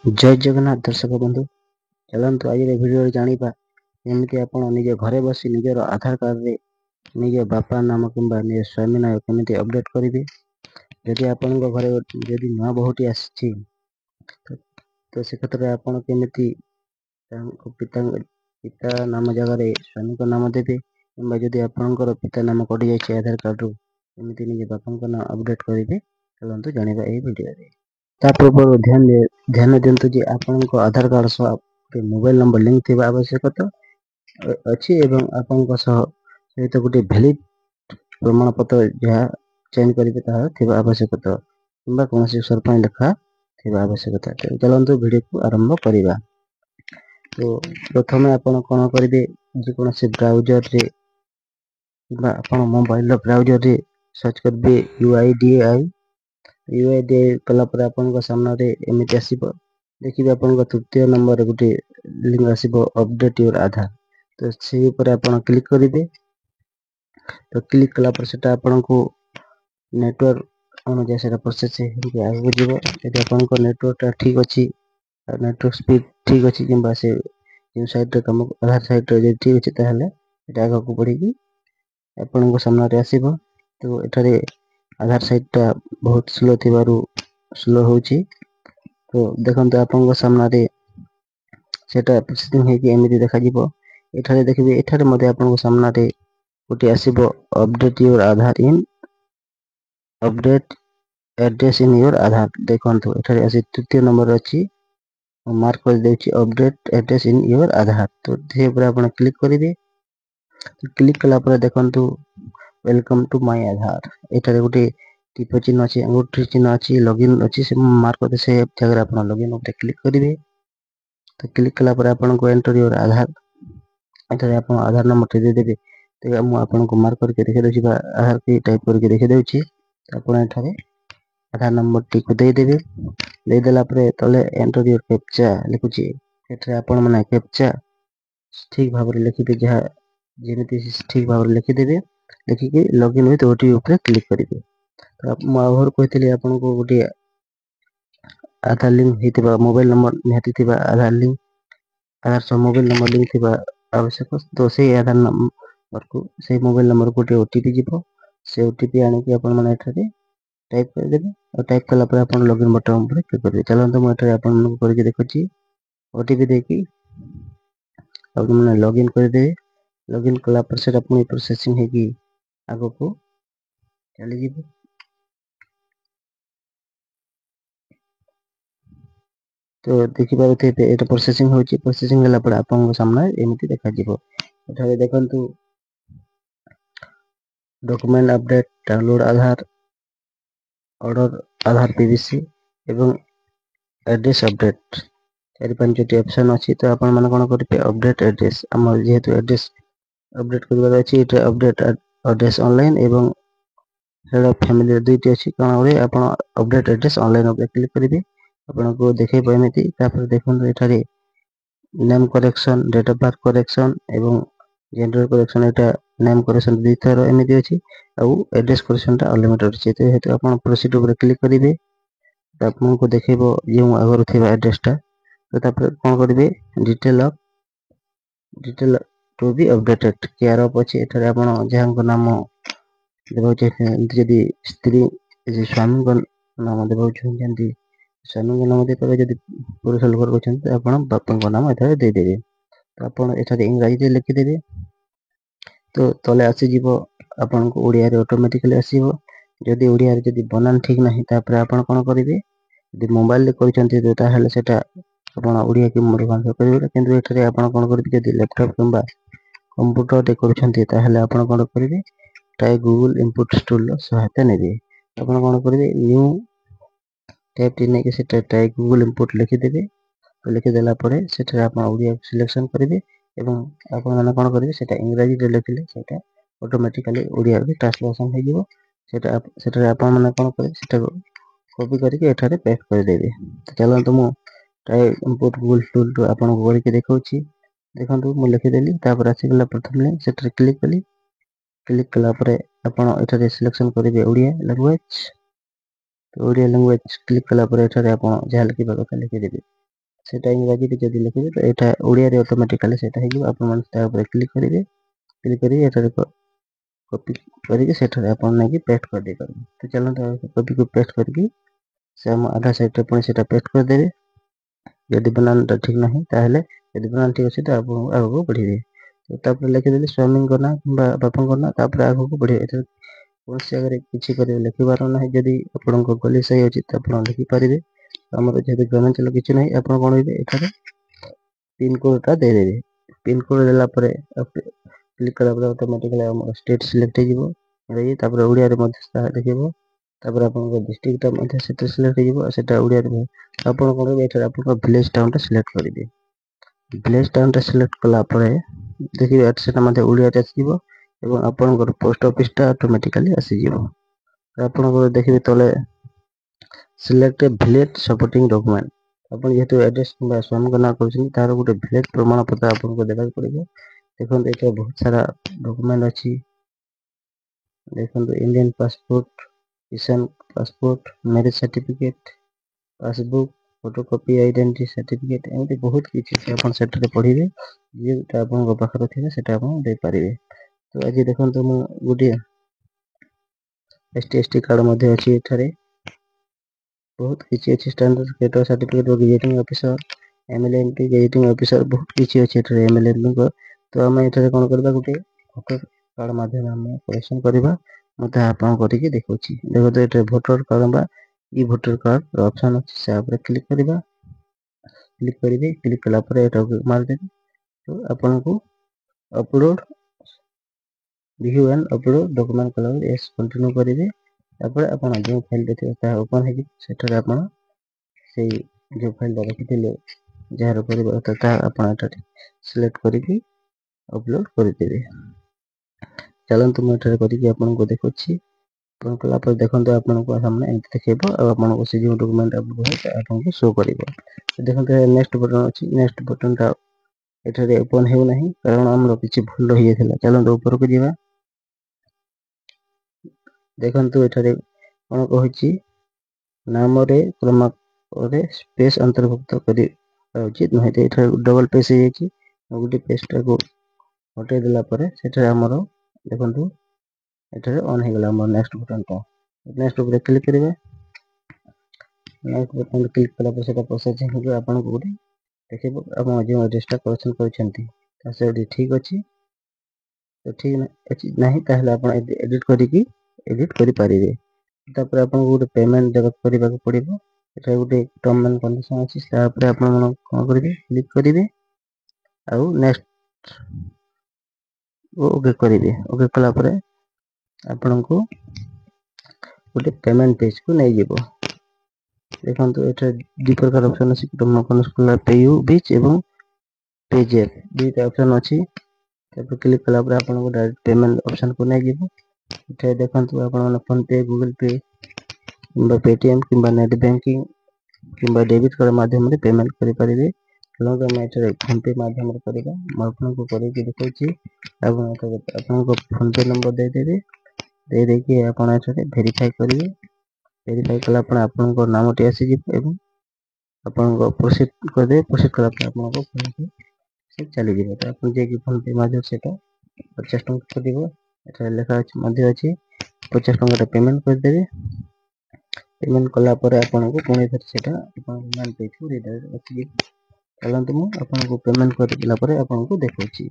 जय जगन्नाथ दर्शक बंधु चलतु आज भिडियो जाना केमती आप निज घरे बस निजर आधार कार्ड रे निज बापा नाम कि निज स्वामी नाम केमती अपडेट करेंगे। जदि आपण घरे जदि नुआ बहुटी आसी तो से क्षेत्र में आपण केमती पिता पिता नाम जगह स्वामी को नाम देवे कि जदि आपणकर पिता नाम कटि जाए आधार कार्ड रु केमती निज बापा नाम अपडेट करेंगे। चलतु जाना यही भिडियो पूर्व ध्यान दिंतु जे आपनको आधार कार्ड सह मोबाइल नंबर लिंक थिबा आवश्यकता अच्छी एवं आपनको सहित गोटे वैलिड प्रमाण पत्र जहाँ चेंज करेंगे ताहा थिबा आवश्यकता किंबा कौन सरपंच लेखा थिबा आवश्यकता। चलतु वीडियो को आरंभ करवा। तो प्रथम आपण कौन करेंगे जेकोसी ब्राउजर रे आप मोबाइल ब्राउजर रे सर्च करेंगे यूआईडीआई कलापर आपन सामने एमती आसो देखिए आपन तृतीय नंबर गोटे लिंक आसो अपडेट योर आधार। तो से आपन क्लिक करेंगे। तो क्लिक कलापर से आपन को नेटवर्क अनुसार से प्रोसेस आगे जीव। यदि आपन नेटवर्क ठीक अच्छी नेटवर्क स्पीड ठीक अच्छी कि जो साइड कम आधार साइड ठीक अच्छे ताहले आगे को बढ़ी आपन सामने आसो। तो ये आधार साइडटा बहुत स्लो थी स्लो होची। तो देखते आपन सामने सेटा प्रोसेसिंग है कि एमती देखा जीवो। एठारे देखिए एठारे मध्य आपन सामने गोटे आसीबो update your Aadhaar in update address in your Aadhaar. देखंतु एठारे आसी तृतीय नंबर अच्छी मार्क कर देछि update address in your Aadhaar. तो से ऊपर आपन क्लिक करेंगे। तो क्लिक कला पर देखंतु वेलकम टू माय आधार एठारे गोटे टिप चिन्ह अच्छी अंगूठी चिन्ह अच्छी लॉगिन अच्छी से मार्क करते से जगह आप लॉगिन उठे क्लिक करेंगे। तो क्लिक कला पर आपन को एंटर योर आधार एठारे आप आधार नंबर दे देबे। तो मु आपन को मार्क करके देखे देछि आधार की टाइप करके देखे देछि। आपन एठारे आधार नंबर टी को दे देबे। दे देला पर तले एंटर योर कैप्चा लिखुछि एठारे आपन माने कैप्चा ठीक भाव रे लिखिबे जहा जेमिति ठीक भाव रे लिखि देबे। लिखिके लॉगिन विथ ओटीपी ऊपर क्लिक करेंगे। तो आवर कहते आपन को गोटे आधार लिंक होता मोबाइल नंबर निहाती थिबा आधार लिंक आधार सह मोबाइल नंबर लिंक थिबा आवश्यक। तो से आधार नंबर को से मोबाइल नंबर गोटे ओटीपी जीवो से ओटीपी आनिक आपन माने एठारे टाइप कर देबे। और टाइप कला पर आपन लॉगिन बटन ऊपर क्लिक करेंगे। चलंतु मैं एठारे आपन को करके देखछि ओटीपी देकी आपन माने लॉगिन कर देबे। लॉगिन कला पर से अपनी प्रोसेसिंग है कि आगो को चली जीवो। तो देखि पारुथे एटा प्रोसेसिंग होची प्रोसेसिंग होला पर आपन सामने एमिति देखा जीवो। एठारे देखंतु डॉक्यूमेंट अपडेट डाउनलोड आधार ऑर्डर आधार पीवीसी एवं एड्रेस अपडेट चारि पांचटी ऑप्शन अछि। तो आपन माने कोन करबे अपडेट एड्रेस हमर जेहेतु एड्रेस अपडेट करबार अछि एटा अपडेट एड्रेस ऑनलाइन एवं हेड ऑफ फैमिली दुईटी अछि कोन ओरे आपन अपडेट एड्रेस ऑनलाइन ऊपर क्लिक करिवे। आपन को देखे पाएमिति तापर देखन एठारे name correction date of birth correction एवं जेंडर करेक्शन एटा नेम करेक्शन दुई थर एमिति अछि आउ एड्रेस करेक्शन ता अनलिमिटेड अछि। तो हेतु आपन प्रोसीड ऊपर क्लिक करिवे। तो आपन को देखेबो जे आगर थिबा एड्रेस ता। तो तापर कोन करिवे detail to be updated care of अछि एठारे आपन जहां को नाम देबो जदि स्त्री स्वामी को नाम देबो जंती स्वामी को नाम दे पर जदि पुरुष लोक होचन आपन बापा को नाम एठारे दे देबे। तो आपन एठारे इंग्रजी लिखि देबे। तो तले आसी जीवो आपन को ओडिया रे ऑटोमेटिकली आसीबो। जदि ओडिया रे जदि बनान ठीक नाही तापर आपन कोन करिवे जदि मोबाइल रे करचंती तो ताहले सेटा आपन ओडिया के रूपांतर करिवे। किंतु एठारे आपन कोन करिवे जदि लैपटॉप किंबा कंप्यूटर रे करचंती ताहले आपन कोन करिवे टाइप गूगल इनपुट टूल सहायता नेबे। आपन कोन करिवे न्यू टाइप टिने के सेटा टाइप गूगल इनपुट लिखि देबे। तो लिखि देला परे सेटा आपन ओडिया सिलेक्शन करिवे एवं आपन माने कोन करिवे सेटा इंग्रजी रे लिखिले सेटा ऑटोमेटिकली ओडिया रे ट्रांसलेशन हो जिवो। सेटा आपन माने कोन करिवे सेटा कॉपी करके एठारे पेस्ट कर देबे। तो चलंतु मु टाइप इनपुट गूगल टूल तो आपन को करके देखौछि। देखंतु मु लिखि देली तापर आसी गेला प्रथम लिंक सेटा क्लिक कली। क्लिक कला पर आपन एठारे सिलेक्शन करिवे ओडिया लैंग्वेज। तो ओडिया लैंग्वेज क्लिक कला पर एठारे आपन जहा लिखिबा कथा लिखि देबे। सेटा इंग्राजी जदि लिखिबे तो एटा ओडिया रे ऑटोमेटिकली सेटा हे जो आपण मन ता ऊपर क्लिक करिवे। क्लिक करी एटा कॉपी करके सेटा आपण नै कि पेस्ट कर दे पारे। तो चलो कॉपी को पेस्ट करके से हम आधा साइड रे पुणी सेटा पेस्ट कर देबे। यदि बनानटा ठीक नहीं ताहले यदि बनान ठीक अछि तो आपण आगो बढ़िबे। तो तापर लिखि देले स्वामी करना बा बापन करना तापर आगो को बढ़िबे। एटा कोनसे अगर किछि करे लिखि पारो नाही जदि आपण को गली सही अछि त आपण लिखि पारिबे। हमर जेते ग्रामांचल किछि नाही आपण कोन होइबे एठारे पिन कोडटा दे देबे। पिन कोड देला परे क्लिक कला पर ऑटोमेटिकली हमर स्टेट सिलेक्ट हे जिवो। रही तापर ओडिया रे मध्य देखिबो। तापर आपण को डिस्ट्रिक्ट मध्य सेट सिलेक्ट हे जिवो। सेटा ओडिया रे आपण कोन होइबे एठारे आपण को विलेज टाउन टा सिलेक्ट करिबे। विलेज टाउन टा सिलेक्ट कला परे देखिबे एट सेटा मध्य ओडिया रे आसीबो एवं आपण को पोस्ट ऑफिस टा ऑटोमेटिकली आसी जिवो। आपण को देखिबे तले सिलेक्ट विलेज सपोर्टिंग डॉक्यूमेंट आपण जेहेतु एड्रेस किंबा स्वामी गणना करछन तार गुटे विलेज प्रमाण पत्र आपण को देबा पड़िबो। देखो एटा बहुत सारा डॉक्यूमेंट अछि। देखो इंडियन पासपोर्ट, किसान passport, marriage certificate, passbook, photocopy, identity certificate एमती बहुत किछि आपण सेटरे पढिबे। जेटा आपण को पाखर थिबे सेटा आपण दे पारिबे। तो आज देखो तो मु गुटे एसटी कार्ड मध्ये अछि। एठारे बहुत किछि अछि। Standard credit certificate gazetting officer, एमएलएमपी गेजिटिंग ऑफिसर बहुत किछि अछि एठारे एमएलएमपी को। तो हम एठारे कोन करबा गुटे वोटर कार्ड माध्यम हम कलेक्शन करबा। मते आपण करिके देखौछि। देखो तो एठारे वोटर कार्ड बा ई वोटर कार्ड ऑप्शन अछि से ऊपर क्लिक करबा। क्लिक करिवे। क्लिक कला पर एटा मार देबे। तो आपण को upload view and upload document कला यस कंटिन्यू करिवे। तापर आपण जो फाइल देते ता ओपन हे सेठारे आपण से जो फाइल रखिथिले जहार करबा ता आपण एटा सिलेक्ट करिके अपलोड कर देबे। चलंतु मैं एठारे करिके आपण को देखौछि। आपण कला पर देखंतु आपण को सामने एंत देखेबो और आपण को से जो डॉक्यूमेंट अपलोड है आपण को शो करिवो। देखंतु नेक्स्ट बटन अछि। नेक्स्ट बटन ता एठारे ओपन हेउ नाही कारण हमरो किछि भूल रहि गेथिला। चलंतु ऊपर को जिबा। देखंतु एठारे कोन कहछि नाम रे क्रमांक रे स्पेस अंतर्भुक्त करि उचित नहि ते एठारे डबल पेज हे अछि। गुटे पेज टा को हटे देला परे सेठारे हमरो देखंतु एठारे ऑन हे गेला हमर नेक्स्ट बटन टा। नेक्स्ट ऊपर क्लिक करिवे। नेक्स्ट बटन क्लिक कला पर सेटा प्रोसेसिंग हो आपण को गुटे देखिबो आपण जे एड्रेस टा करेक्शन करछंती ता से ठीक अछि। तो ठीक नहीं ताहले आपण एडिट करिकि एडिट करि पारिबे। तापर आपण गुटे पेमेंट जब करबा को पड़िबो। एटा गुटे टर्म एंड कंडीशन अछि। तापर आपण मन कोन करिवे क्लिक करिवे आउ नेक्स्ट ओके करिवे। ओके कला परे आपण को गुटे पेमेंट पेज को नै जेबो। देखंतु एटा दि प्रकार ऑप्शन अछि। टर्म कंडीशन पेयू बीच एवं पेजेप दुईटा ऑप्शन अछि। तापर क्लिक कला पर आपण को डायरेक्ट पेमेंट ऑप्शन को नै जेबो। एटा देखंतु आपण मन फोन पे, गूगल पे किंबा पेटीएम किंबा नेट बैंकिंग किंबा डेबिट कार्ड माध्यम रे पेमेंट करि पारिबे। लोग हम एटा फोन पे माध्यम रे करिबा। म आपन को करिके देखौछि। आपण को फोन पे नंबर दे देबे। दे देके आपण एटा वेरीफाई करिवे। वेरीफाई कला पर आपण को नाम टे आसी जिवो एवं आपण को प्रोसीड कर दे। प्रोसीड कला पर आपण को फोन पे से चली जिवो। त आपण जे कि फोन पे माध्यम सेटा 50 टଙ୍କା करिवो। एटा लेखा अछि मध्य अछि 50 टଙ୍କା पेमेंट कर देबे। पेमेंट कला पर आपण को पुणी फेर सेटा आपण मान पे को रिडायरेक्ट अछि। चलंतु मु आपण को पेमेंट कर दिला पर आपण को देखौछि।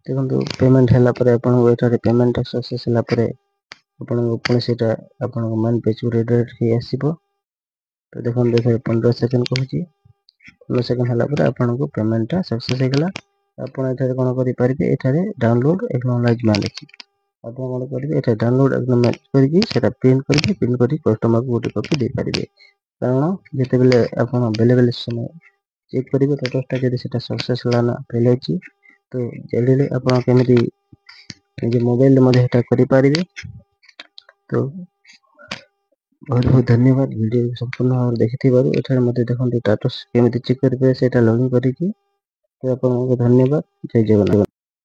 देखंतु पेमेंट हैला पर आपण को एटा पेमेंट सक्सेस हैला पर आपण को पुणी सेटा आपण को मान पेज को रिडायरेक्ट हे आसीबो। तो देखंतु देखै 15 सेकंड कहछि। 15 सेकंड हैला पर आपण को पेमेंट ता सक्सेस हे गेला। आपण एठारे कोन करि पारिबे एठारे डाउनलोड एक्नॉलेजमेंट अछि। आपण कोन करिवे एठा डाउनलोड एक्नॉलेजमेंट करिकि सेटा प्रिंट करि कस्टमर को गुटे कॉपी दे पारिबे। कारण जेते बेले आपण बेले समय चेक करिवे स्टेटस ता जदि सेटा सक्सेस होला ना फेल अछि तो जल्दी आपण केमिति जे मोबाइल मध्ये हेटा करि पारिबे। तो बहुत बहुत धन्यवाद वीडियो संपूर्ण भाव देखिथिबारु। एठारे मते देखंतु स्टेटस केमिति चेक करिवे सेटा लॉगिन करिकि। तो आपण को धन्यवाद। जय जगन्नाथ।